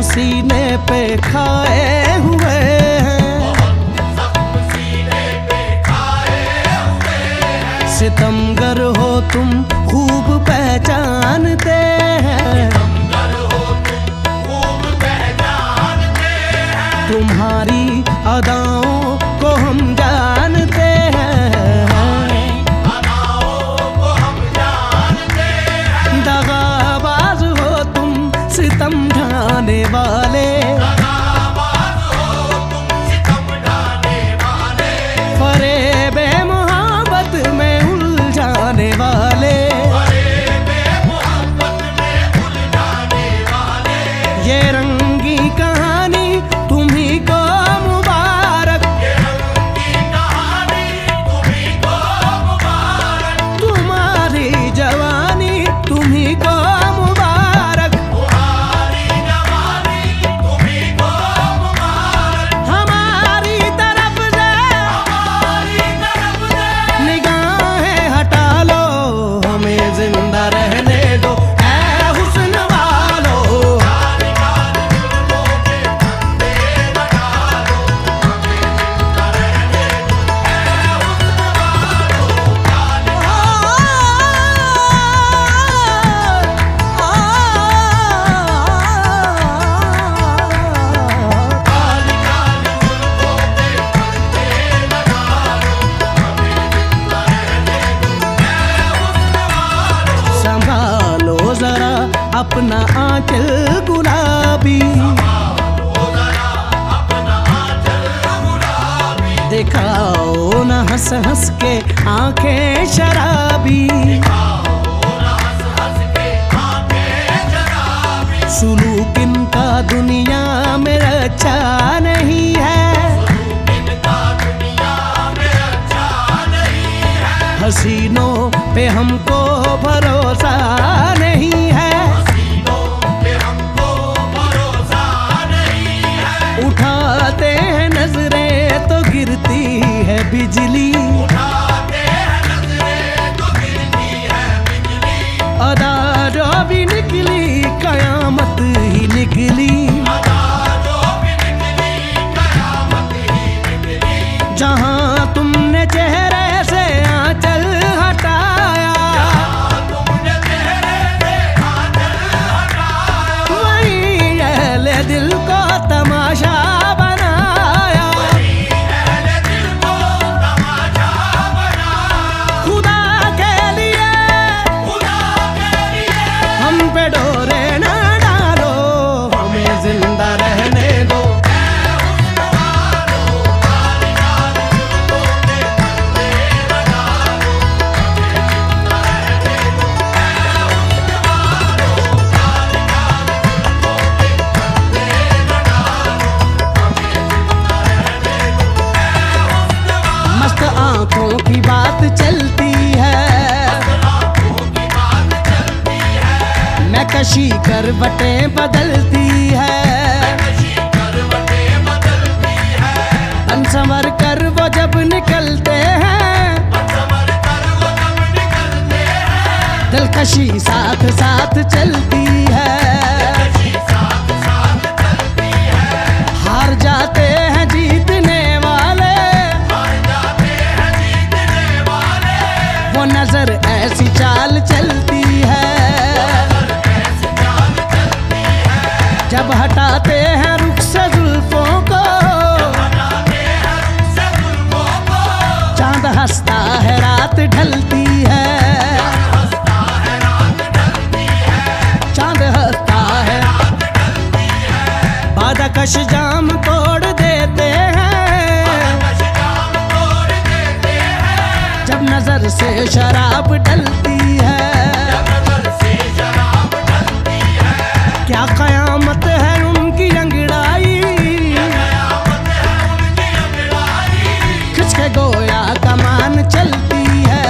सीने पे खाए हुए हैं, सितमगर हो तुम खूब पहचानते हैं, तुम्हारी अदाओं को हम जानते हैं, दगाबाज हो तुम सितम ढाने वाले, फरेबे मोहब्बत में उलझाने वाले, ये रंगी कहानी तुम्ही को मुबारक, तुम्हारी जवानी तुम्ही को मुबारक, हमारी तरफ से निगाहें हटा लो, हमें जिंदा रहने दो ऐ हुस्न वालों। संभालो जरा अपना आंचल गुलाबी, दिखाओ न हंस हंस के आंखें शराबी, सुलूक इनका दुनिया में अच्छा नहीं है, हसीनों पे हमको भरोसा नहीं है, उठाते हैं नजरें तो गिरती है बिजली, अदा जो भी निकली कयामत ही निकली, जहां तुमने चेहरे से आंचल हटाया, वहीं अहले दिल को तमाशा बनाया, खुदा के लिए हम पे डोरे ना डालो, हमें जिंदा रहने दो। मस्त आंखों की बात चलती है, मैं कशी करवटें बदलती है, तन संवर कर वो जब निकलते हैं, दिलकशी साथ साथ चलती है, हार जाते हैं जीतने वाले, वो नजर ऐसी चाल चलती है, जब हटाते हैं रुख से जुल्फों को, चांद हंसता है रात ढलती है, चांद हंसता है, बादकश जाम तोड़ देते हैं, जब नजर से शराब डलती है, क्या कयामत है उनकी अंगड़ाई, खिंच के गोया कमान चलती है,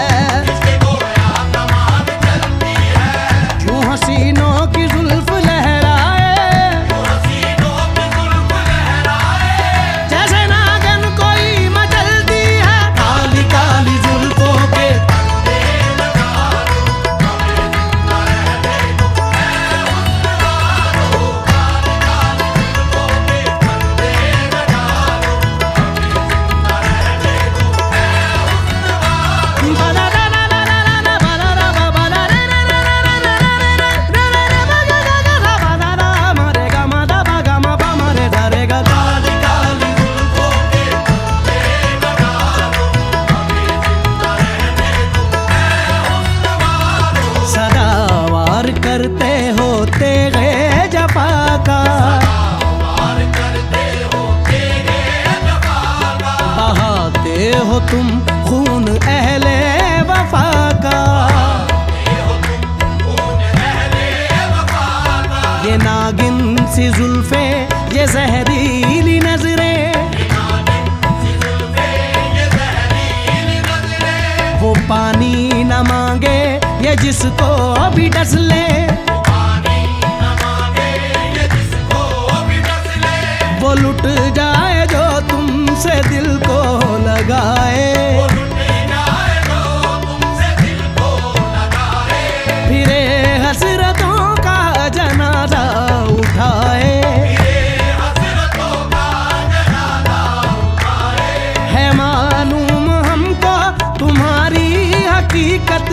करते हो तेगे जफा का, बहाते हो तुम खून अहले वफा का। ये नागिन सी जुल्फे, ये जहरीली नजरें, वो पानी न मांगे ये जिसको भी डस ले, वो लुट जाए जो तुमसे दिल को लगाए, फिरे हसरतों का जनाजा उठाए, है मालूम हमको तुम्हारी हकीकत,